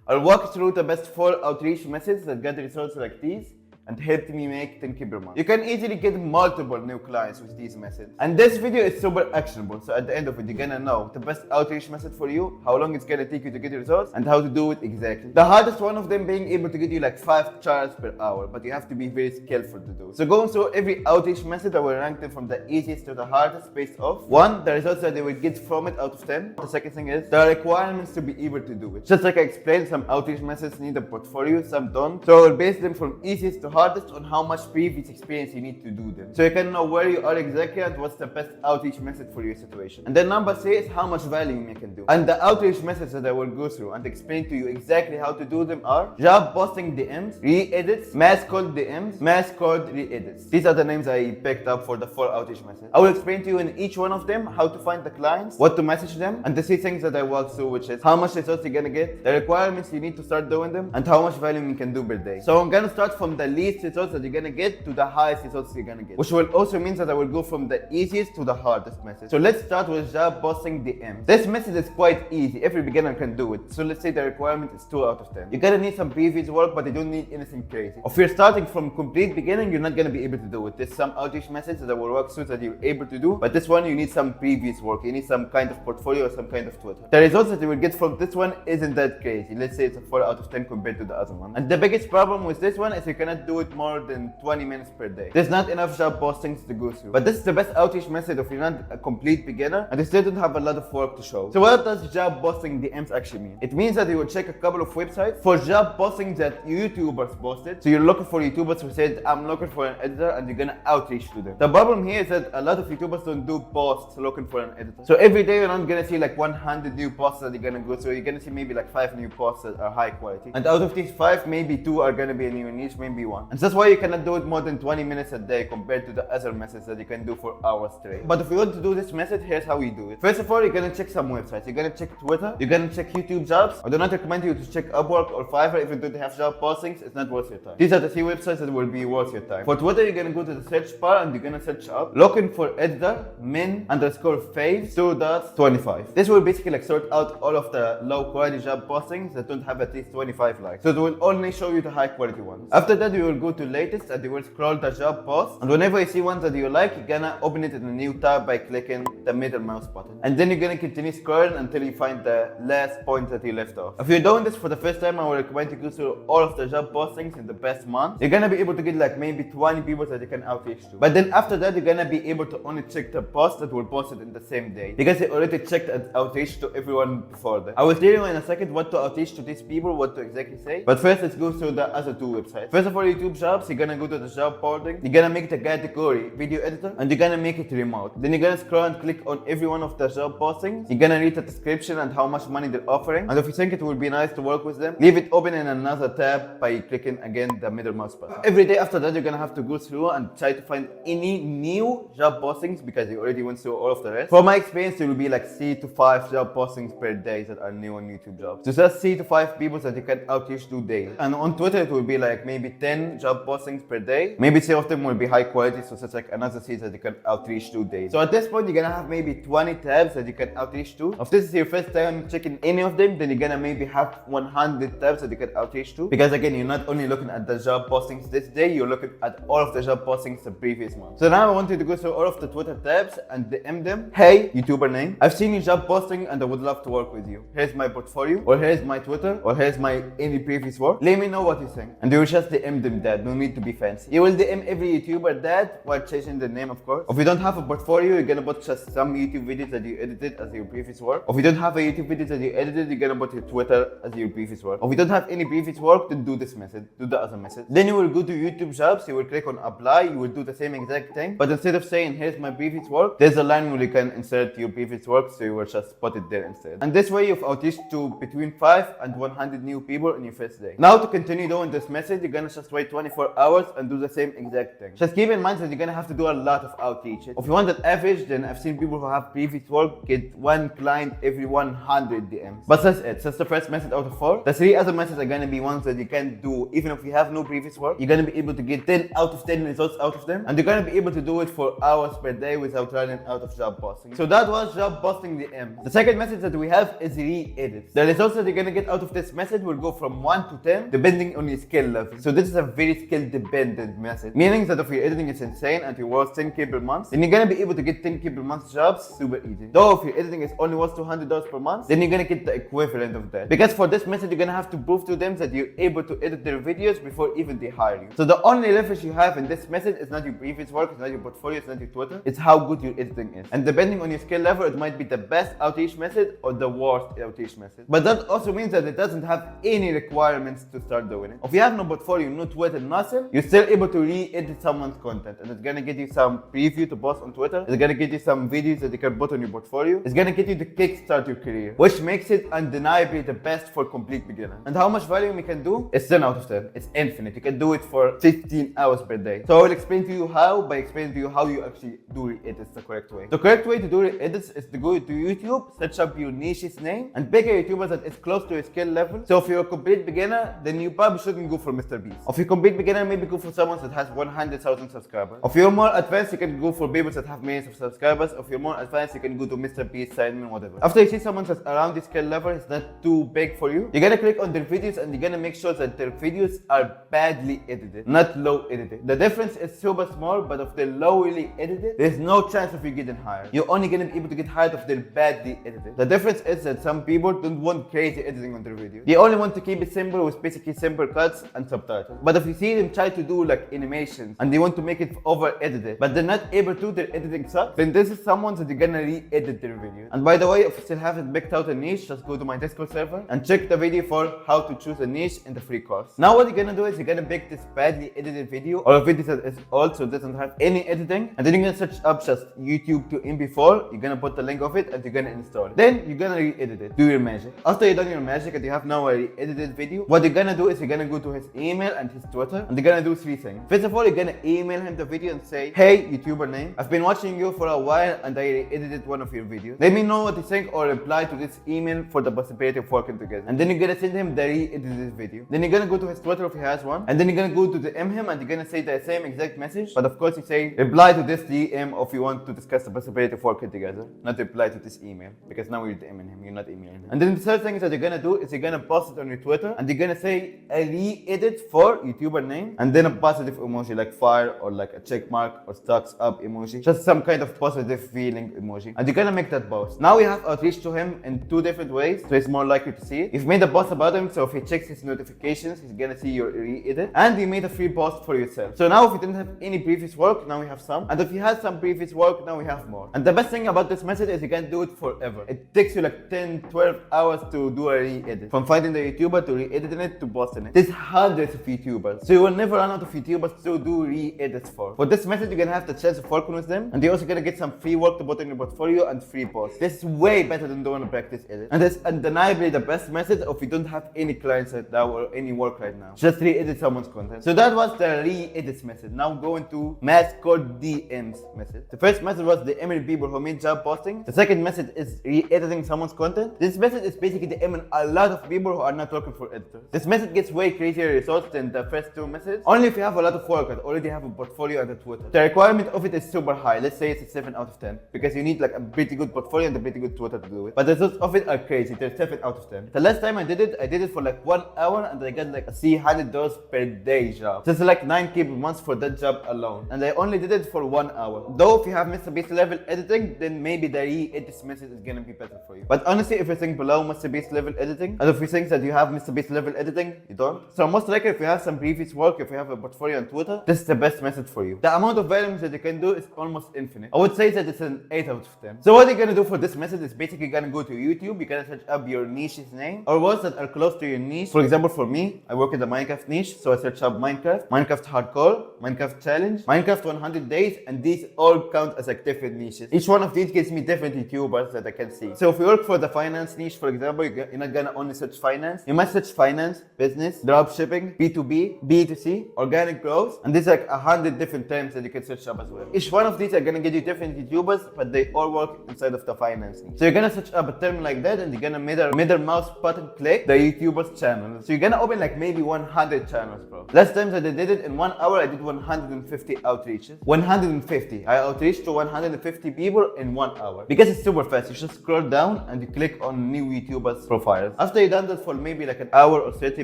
I'll walk through the best 4 outreach methods that get results like these and helped me make 10k per month. You can easily get multiple new clients with these methods. And this video is super actionable, so at the end of it, you're gonna know the best outreach method for you, how long it's gonna take you to get results, and how to do it exactly. The hardest one of them being able to get you like 5 trials per hour, but you have to be very skillful to do it. So going through every outreach method, I will rank them from the easiest to the hardest based off 1, the results that they will get from it out of 10. The second thing is the requirements to be able to do it. Just like I explained, some outreach methods need a portfolio, some don't. So I will base them from easiest to hardest on how much previous experience you need to do them. So you can know where you are exactly and what's the best outreach method for your situation. And then number 3 is how much volume you can do. And the outreach methods that I will go through and explain to you exactly how to do them are job posting DMs, re-edits, mass called DMs, mass called re-edits. These are the names I picked up for the 4 outreach methods. I will explain to you in each one of them how to find the clients, what to message them, and the 3 things that I walked through, which is how much results you're gonna get, the requirements you need to start doing them, and how much volume you can do per day. So I'm gonna start from the least results that you're gonna get to the highest results you're gonna get, which will also mean that I will go from the easiest to the hardest method. So let's start with job posting DMs. This method is quite easy, every beginner can do it. So let's say the requirement is 2 out of 10. You're gonna need some previous work, but you don't need anything crazy. If you're starting from complete beginning, you're not gonna be able to do it. There's some outreach methods that I will work through that you're able to do, but this one you need some previous work. You need some kind of portfolio or some kind of Twitter. The results that you will get from this one isn't that crazy. Let's say it's a 4 out of 10 compared to the other one. And the biggest problem with this one is you cannot do it more than 20 minutes per day. There's not enough job postings to go through. But this is the best outreach method if you're not a complete beginner and you still don't have a lot of work to show. So what does job posting DMs actually mean? It means that you will check a couple of websites for job postings that YouTubers posted. So you're looking for YouTubers who said, I'm looking for an editor, and you're gonna outreach to them. The problem here is that a lot of YouTubers don't do posts looking for an editor. So every day you're not gonna see like 100 new posts that you're gonna go through. You're gonna see maybe like 5 new posts that are high quality. And out of these 5, maybe 2 are gonna be in your niche, maybe 1. And that's why you cannot do it more than 20 minutes a day compared to the other methods that you can do for hours straight. But if you want to do this method, here's how we do it. First of all, you're gonna check some websites. You're gonna check Twitter, you're gonna check YouTube jobs. I do not recommend you to check Upwork or Fiverr if you don't have job postings. It's not worth your time. These are the 3 websites that will be worth your time. For Twitter, you're gonna go to the search bar and you're gonna search up looking for editor min_faves 2.25. This will basically like sort out all of the low quality job postings that don't have at least 25 likes. So it will only show you the high quality ones. After that, you will go to latest and you will scroll the job post, and whenever you see ones that you like, you're gonna open it in a new tab by clicking the middle mouse button. And then you're gonna continue scrolling until you find the last point that you left off. If you're doing this for the first time, I will recommend you go through all of the job postings in the past month. You're gonna be able to get like maybe 20 people that you can outreach to. But then after that, you're gonna be able to only check the posts that were posted in the same day, because you already checked and outreach to everyone before that. I will tell you in a second what to outreach to these people, what to exactly say. But first, let's go through the other 2 websites. First of all, YouTube jobs, you're gonna go to the job boarding. You're gonna make the category video editor and you're gonna make it remote. Then you're gonna scroll and click on every one of the job postings. You're gonna read the description and how much money they're offering. And if you think it will be nice to work with them, leave it open in another tab by clicking again the middle mouse button. Every day after that, you're gonna have to go through and try to find any new job postings because you already went through all of the rest. From my experience, there will be like 3 to 5 job postings per day that are new on YouTube jobs. So that's 3 to 5 people that you can outreach to daily. And on Twitter, it will be like maybe 10 job postings per day. Maybe 3 of them will be high quality, so that's like another 3 that you can outreach to daily. So at this point, you're gonna have maybe 20 tabs that you can outreach to. If this is your first time checking any of them, then you're gonna maybe have 100 tabs that you can outreach to. Because again, you're not only looking at the job postings this day, you're looking at all of the job postings the previous month. So now I want you to go through all of the Twitter tabs and DM them. Hey, YouTuber name, I've seen your job posting and I would love to work with you. Here's my portfolio, or here's my Twitter, or here's my any previous work. Let me know what you think. And you will just DM them that. No need to be fancy. You will DM every YouTuber that while changing the name, of course. If you don't have a portfolio, you're gonna put just some YouTube videos that you edited as your previous work. If you don't have a YouTube video that you edited, you're gonna put your Twitter as your previous work. If you don't have any previous work, then do this method. Do the other method. Then you will go to YouTube jobs. You will click on apply. You will do the same exact thing. But instead of saying here's my previous work, there's a line where you can insert your previous work. So you will just put it there instead. And this way you've outreached to between 5 and 100 new people in your first day. Now to continue doing this method, you're gonna just wait spare 24 hours and do the same exact thing. Just keep in mind that you're gonna have to do a lot of outreach. If you want an average, then I've seen people who have previous work get 1 client every 100 DMs. But that's it. That's the first method out of 4. The 3 other methods are gonna be ones that you can do even if you have no previous work. You're gonna be able to get 10 out of 10 results out of them, and you're gonna be able to do it for hours per day without running out of job posting. So that was job posting DMs. The second method that we have is re-edits. The results that you're gonna get out of this method will go from 1 to 10 depending on your skill level. So this is a very skill dependent method, meaning that if your editing is insane and you work 10k per month, then you're gonna be able to get 10k per month jobs super easy. Though if your editing is only worth $200 per month, then you're gonna get the equivalent of that. Because for this method, you're gonna have to prove to them that you're able to edit their videos before even they hire you. So the only leverage you have in this method is not your previous work, it's not your portfolio, it's not your Twitter, it's how good your editing is. And depending on your skill level, it might be the best outreach method or the worst outreach method. But that also means that it doesn't have any requirements to start doing it. If you have no portfolio, no Twitter, nothing, you're still able to re-edit someone's content, and it's gonna get you some preview to post on Twitter, it's gonna get you some videos that you can put on your portfolio, it's gonna get you to kickstart your career, which makes it undeniably the best for complete beginners. And how much volume we can do? It's 10 out of 10. It's infinite. You can do it for 15 hours per day. So I will explain to you how by explaining to you how you actually do re-edits the correct way. The correct way to do re-edits is to go to YouTube, search up your niche's name, and pick a YouTuber that is close to your skill level. So if you're a complete beginner, then you probably shouldn't go for Mr. Beast. If you're a complete beginner, maybe go for someone that has 100,000 subscribers. If you're more advanced, you can go for people that have millions of subscribers. If you're more advanced, you can go to Mr. Beast, Simon, whatever. After you see someone that's around this skill level, it's not too big for you, you're gonna click on their videos and you're gonna make sure that their videos are badly edited, not low edited. The difference is super small, but if they're lowly edited, there's no chance of you getting hired. You're only gonna be able to get hired if they're badly edited. The difference is that some people don't want crazy editing on their videos. They only want to keep it simple with basically simple cuts and subtitles. But if you see them try to do like animations and they want to make it over edited, but they're not able to, their editing sucks, then this is someone that you're gonna re-edit their video. And by the way, if you still haven't picked out a niche, just go to my Discord server and check the video for how to choose a niche in the free course. Now what you're gonna do is you're gonna pick this badly edited video or a video that is old, so it doesn't have any editing, and then you're gonna search up just YouTube to MP4, you're gonna put the link of it and you're gonna install it. Then you're gonna re-edit it, do your magic. After you've done your magic and you have now a re-edited video, what you're gonna do is you're gonna go to his email and his Twitter, and you're gonna do 3 things. First of all, you're gonna email him the video and say, hey YouTuber name, I've been watching you for a while and I re-edited one of your videos. Let me know what you think or reply to this email for the possibility of working together. And then you're gonna send him the re-edited video. Then you're gonna go to his Twitter if he has one, and then you're gonna go to DM him and you're gonna say the same exact message, but of course you say reply to this DM if you want to discuss the possibility of working together, not reply to this email, because now you're DMing him, you're not emailing him. And then the third thing that you're gonna do is you're gonna post it on your Twitter and you're gonna say a re-edit for YouTuber name and then a positive emoji like fire or like a check mark or stocks up emoji, just some kind of positive feeling emoji, and you're gonna make that post. Now we have outreach to him in 2 different ways, so he's more likely to see it. You've made a post about him, so if he checks his notifications, he's gonna see your re-edit, and you made a free post for yourself. So now if you didn't have any previous work, now we have some, and if you had some previous work, now we have more. And the best thing about this method is you can do it forever. It takes you like 10-12 hours to do a re-edit, from finding the YouTuber to re-editing it to posting it. There's hundreds of YouTubers, so you will never run out of YouTubers to do re-edits for. For this method, you're gonna have the chance of working with them, and you're also gonna get some free work to put in your portfolio and free posts. This is way better than doing a practice edit, and it's undeniably the best method if you don't have any clients right now or any work right now. Just re-edit someone's content. So that was the re-edits method. Now going to mascot DMs method. The first method was the email people who made job posting. The second method is re-editing someone's content. This method is basically the email a lot of people who are not looking for editors. This method gets way crazier results than the first 2 methods, only if you have a lot of work and already have a portfolio and a Twitter. The requirement of it is super high. Let's say it's a 7 out of 10, because you need like a pretty good portfolio and a pretty good Twitter to do it. But the results of it are crazy. They're 7 out of 10. The last time I did it for like 1 hour and I got like a $300 per day job. This is like 9k per month for that job alone. And I only did it for 1 hour. Though if you have Mr. Beast level editing, then maybe the re-edits method is gonna be better for you. But honestly, if you think below Mr. Beast level editing, and if you think that you have Mr. Beast level editing, you don't. So most likely if you have some previous work, if you have a portfolio on Twitter, this is the best method for you. The amount of volumes that you can do is almost infinite. I would say that it's an 8 out of 10. So what you're gonna do for this method is basically gonna go to YouTube, you're gonna search up your niche's name, or words that are close to your niche. For example, for me, I work in the Minecraft niche, so I search up Minecraft, Minecraft Hardcore, Minecraft Challenge, Minecraft 100 Days, and these all count as like different niches. Each one of these gives me different YouTubers that I can see. So if you work for the finance niche, for example, you're not gonna only search finance. You must search finance, business, dropshipping, B2B, B2C, organic growth, and there's like 100 different terms that you can search up as well. Each one of these are gonna get you different YouTubers, but they all work inside of the financing. So you're gonna search up a term like that, and you're gonna middle mouse button click the YouTuber's channel. So you're gonna open like maybe 100 channels, bro. Last time that I did it in 1 hour, I did 150 outreaches. 150. I outreached to 150 people in 1 hour. Because it's super fast, you just scroll down and you click on new YouTubers profiles. After you've done that for maybe like an hour or 30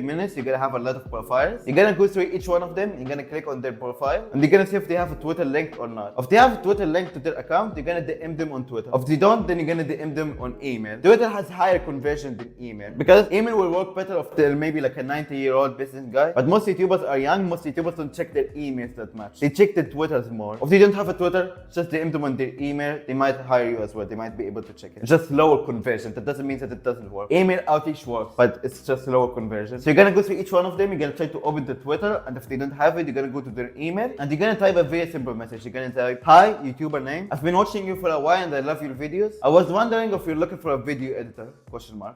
minutes, you're gonna have a lot of profiles. You're gonna go through each one of them, you're gonna click on their profile, and you're gonna see if they have a Twitter link or not. If they have a Twitter link to their account, you're gonna DM them on Twitter. If they don't, then you're gonna DM them on email. Twitter has higher conversion than email, because email will work better if they're maybe like a 90-year-old business guy. But most YouTubers are young, most YouTubers don't check their emails that much. They check their Twitters more. If they don't have a Twitter, just DM them on their email, they might hire you as well. They might be able to check it. It's just lower conversion. That doesn't mean that it doesn't work. Email outreach works, but it's just lower conversion. So you're gonna go through each one of them, you're gonna try to open the Twitter, and if they don't have it, you're gonna go to their email, and you're gonna type a very simple message. You're gonna type, "Hi, YouTuber name. I've been watching you for a while and I love your videos. I was wondering if you're looking for a video editor, ?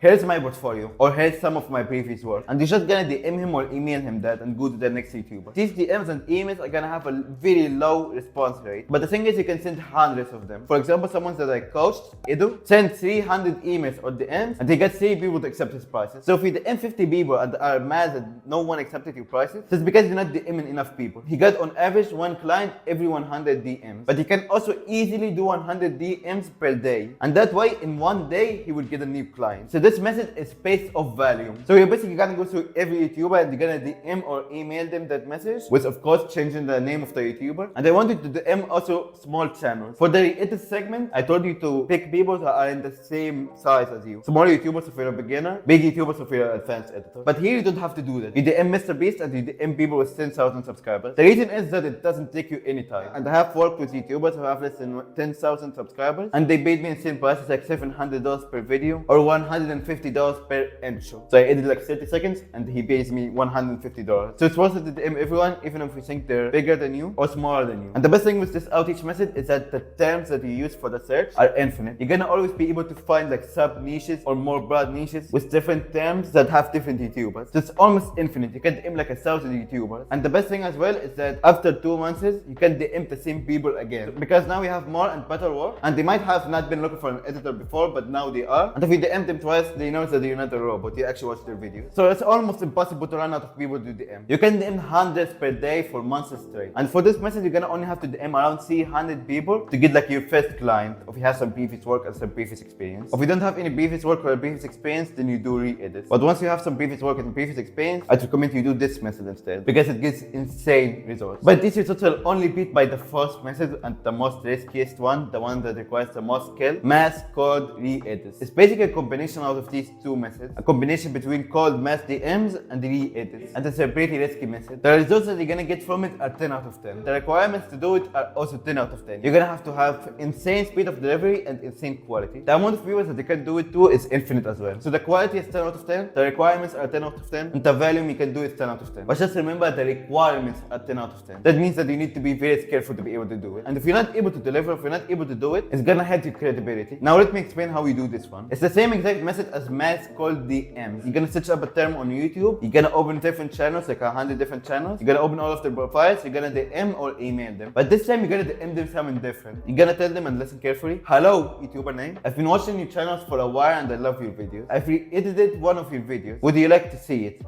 Here's my portfolio, or here's some of my previous work." And you're just gonna DM him or email him that and go to the next YouTuber. These DMs and emails are gonna have a very low response rate. But the thing is, you can send hundreds of them. For example, someone that I coached, Edu, sent 300 emails or DMs, and they got 3 people to accept his prices. So if you DM 50 people and are mad that no one accepted your prices, that's because you're not DMing enough people. He got on average 1 client every 100 DMs. But he can also easily do 100 DMs per day. And that way, in 1 day, he will get a new client. So this method is based off volume. So you're basically gonna go through every YouTuber and you're gonna DM or email them that message, with of course changing the name of the YouTuber. And I wanted to DM also small channels. For the edit segment, I told you to pick people that are in the same size as you. Small YouTubers if you're a beginner, big YouTubers if you're an advanced editor. But here you don't have to do that. You DM MrBeast and you DM people with 10,000 subscribers. The reason is that it doesn't take you any time. And I have worked with YouTubers who have less than 10,000 subscribers, and they paid me insane prices like $700 per video or $150 per intro. So I edited like 30 seconds and he pays me $150. So it's worth it to DM everyone, even if you think they're bigger than you or smaller than you. And the best thing with this outreach method is that the terms that you use for the search are infinite. You're gonna always be able to find like sub niches or more broad niches with different terms that have different YouTubers. So it's almost infinite. You can DM like 1,000 YouTubers. And the best thing as well is that after 2 months, you can DM the same people again. Because now we have more and better work, and they might have not been looking for an editor before, but now they are. And if you DM them twice, they know that you're not a robot. You actually watch their videos. So it's almost impossible to run out of people to DM. You can DM hundreds per day for months straight. And for this method, you're gonna only have to DM around 300 people to get like your first client if you have some previous work and some previous experience. If you don't have any previous work or previous experience, then you do re-edits. But once you have some previous work and previous experience, I'd recommend you do this method instead, because it gives insane results. But these results will only beat by the first method and the most riskiest one, the one that requires the most skill, mass code re-edits. It's basically a combination out of these 2 methods, a combination between cold mass DMs and re-edits, and it's a pretty risky method. The results that you're gonna get from it are 10 out of 10. The requirements to do it are also 10 out of 10. You're gonna have to have insane speed of delivery and insane quality. The amount of viewers that you can do it to is infinite as well. So the quality is 10 out of 10, the requirements are 10 out of 10, and the volume you can do is 10 out of 10. But just remember, the requirements are 10 out of 10. That means that you need to be very careful to be able to do it. And if you're not able to deliver, if you're not able to do it, it's gonna hurt your credibility. Now let me explain how we do this one. It's the same exact method as mass called DMs. You're gonna search up a term on YouTube, you're gonna open different channels, like 100 different channels, you're gonna open all of their profiles, you're gonna DM or email them. But this time you're gonna DM them something different. You're gonna tell them, and listen carefully, "Hello, YouTuber name. I've been watching your channels for a while and I love your videos. I've re-edited one of your videos. Would you like to see it? ?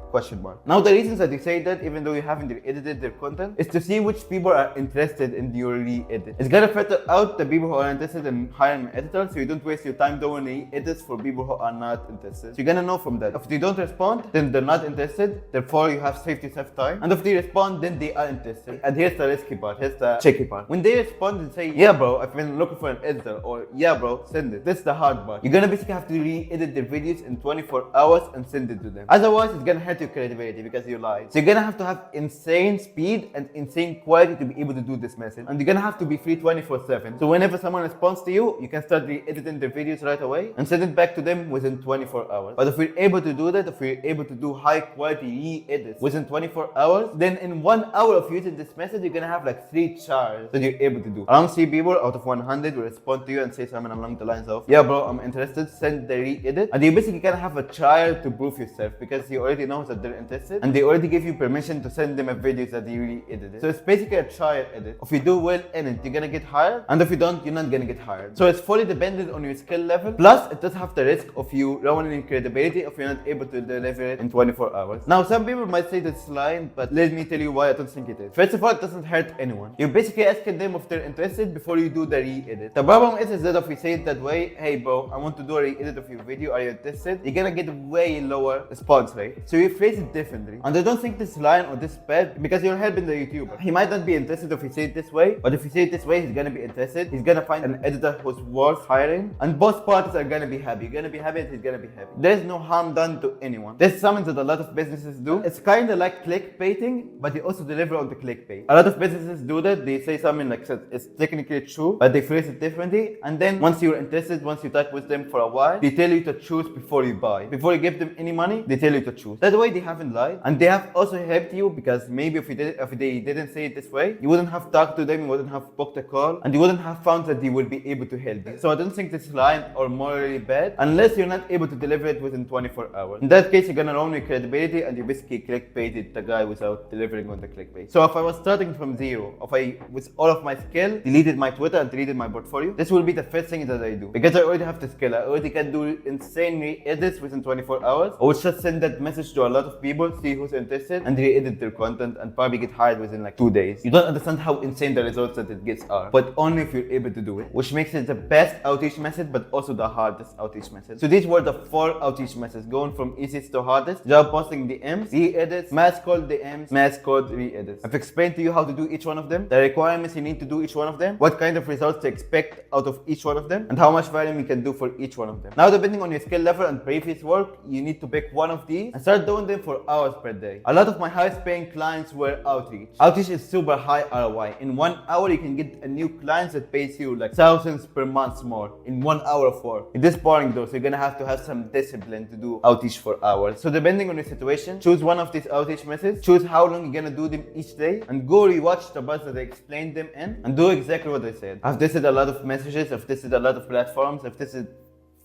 Now the reasons that you say that, even though you haven't re-edited their content, is to see which people are interested in your re-edit. It's gonna filter out the people who are interested in hiring an editor, so you don't waste your time doing re-edits for people who are not interested. So you're gonna know from that. If they don't respond, then they're not interested, therefore you have saved yourself time. And if they respond, then they are interested. And here's the risky part, here's the tricky part. When they respond and say, "Yeah bro, I've been looking for an editor," or "Yeah bro, send it," that's the hard part. You're gonna basically have to re-edit their videos in 24 hours and send it to them. Otherwise, it's gonna hurt your credibility because you lied. So you're gonna have to have insane speed and insane quality to be able to do this method. And you're gonna have to be free 24/7. So whenever someone responds to you, you can start re-editing their videos right away and send it back to them within 24 hours. But if we're able to do that, if we're able to do high quality re-edits within 24 hours, then in 1 hour of using this method, you're gonna have like 3 chars that you're able to do. Around 3 people out of 100 will respond to you and say something along the lines of, "Yeah bro, I'm interested, send the re-edit." And you basically gonna have a trial to prove yourself, because you already know that they're interested and they already give you permission to send them a video that you really edited. So it's basically a trial edit. If you do well in it, you're gonna get hired, and if you don't, you're not gonna get hired. So it's fully dependent on your skill level. Plus, it does have the risk of you ruining credibility if you're not able to deliver it in 24 hours. Now, some people might say that's lying, but let me tell you why I don't think it is. First of all, it doesn't hurt anyone. You're basically asking them if they're interested before you do the re-edit. The problem is that if you say it that way, hey bro, I want to do a re-edit of your video, are you interested? You're gonna get a way lower response rate. So you phrase it differently. And I don't think this lying or this bad because you're helping the YouTuber. He might not be interested if you say it this way, but if you say it this way, he's gonna be interested. He's gonna find an editor who's worth hiring, and both parties are gonna be happy. You're gonna be happy and he's gonna be happy. There's no harm done to anyone. There's something that a lot of businesses do. It's kinda like clickbaiting, but they also deliver on the clickbait. A lot of businesses do that. They say something like it's technically true, but they phrase it differently. And then once you're interested, once you talk with them for a while, they tell you to choose before you buy. Before you give them any money, they tell you to choose. That way they haven't lied, and they have also helped you because maybe if they didn't say it this way, you wouldn't have talked to them, you wouldn't have booked a call, and you wouldn't have found that they would be able to help you. So I don't think this is lying or morally bad unless you're not able to deliver it within 24 hours. In that case, you're gonna ruin your credibility and you basically clickbaited the guy without delivering on the clickbait. So if I was starting from zero, if I, with all of my skill, deleted my Twitter and deleted my portfolio, this will be the first thing that I do. Because I already have the skill, I already can do insane re-edits within 24 hours. I would just send that message to a lot of people, see who's interested, and re-edit their content and probably get hired within like 2 days. You don't understand how insane the results that it gets are, but only if you're able to do it, which makes it the best outreach method, but also the hardest outreach method. So these were the 4 outreach methods, going from easiest to hardest: job posting DMs, re-edits, mass call DMs, mass code re-edits. I've explained to you how to do each one of them, the requirements you need to do each one of them, what kind of results to expect out of each one of them, and how much volume you can do for each one of them. Now, depending on your skill level and previous work, you need to pick one of these and start doing them for hours per day. A lot of my highest paying clients were outreach. Outreach is super high ROI. In 1 hour, you can get a new client that pays you like thousands per month more in 1 hour of work. It is boring though, so you're gonna have to have some discipline to do outreach for hours. So depending on your situation, choose one of these outreach methods, choose how long you're gonna do them each day, and go rewatch the parts that I explained them in, and do exactly what I said. I've tested a lot of messages, I've tested a lot of platforms, I've tested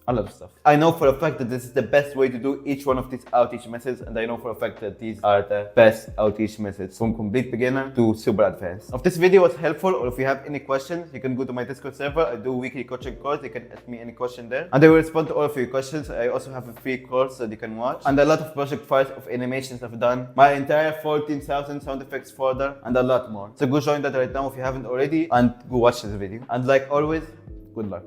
a lot of stuff. I know for a fact that this is the best way to do each one of these outreach methods, and I know for a fact that these are the best outreach methods from complete beginner to super advanced. If this video was helpful, or if you have any questions, you can go to my Discord server. I do weekly coaching calls. You can ask me any question there, and I will respond to all of your questions. I also have a free course that you can watch, and a lot of project files of animations I've done, my entire 14,000 sound effects folder, and a lot more. So go join that right now if you haven't already, and go watch this video. And like always, good luck.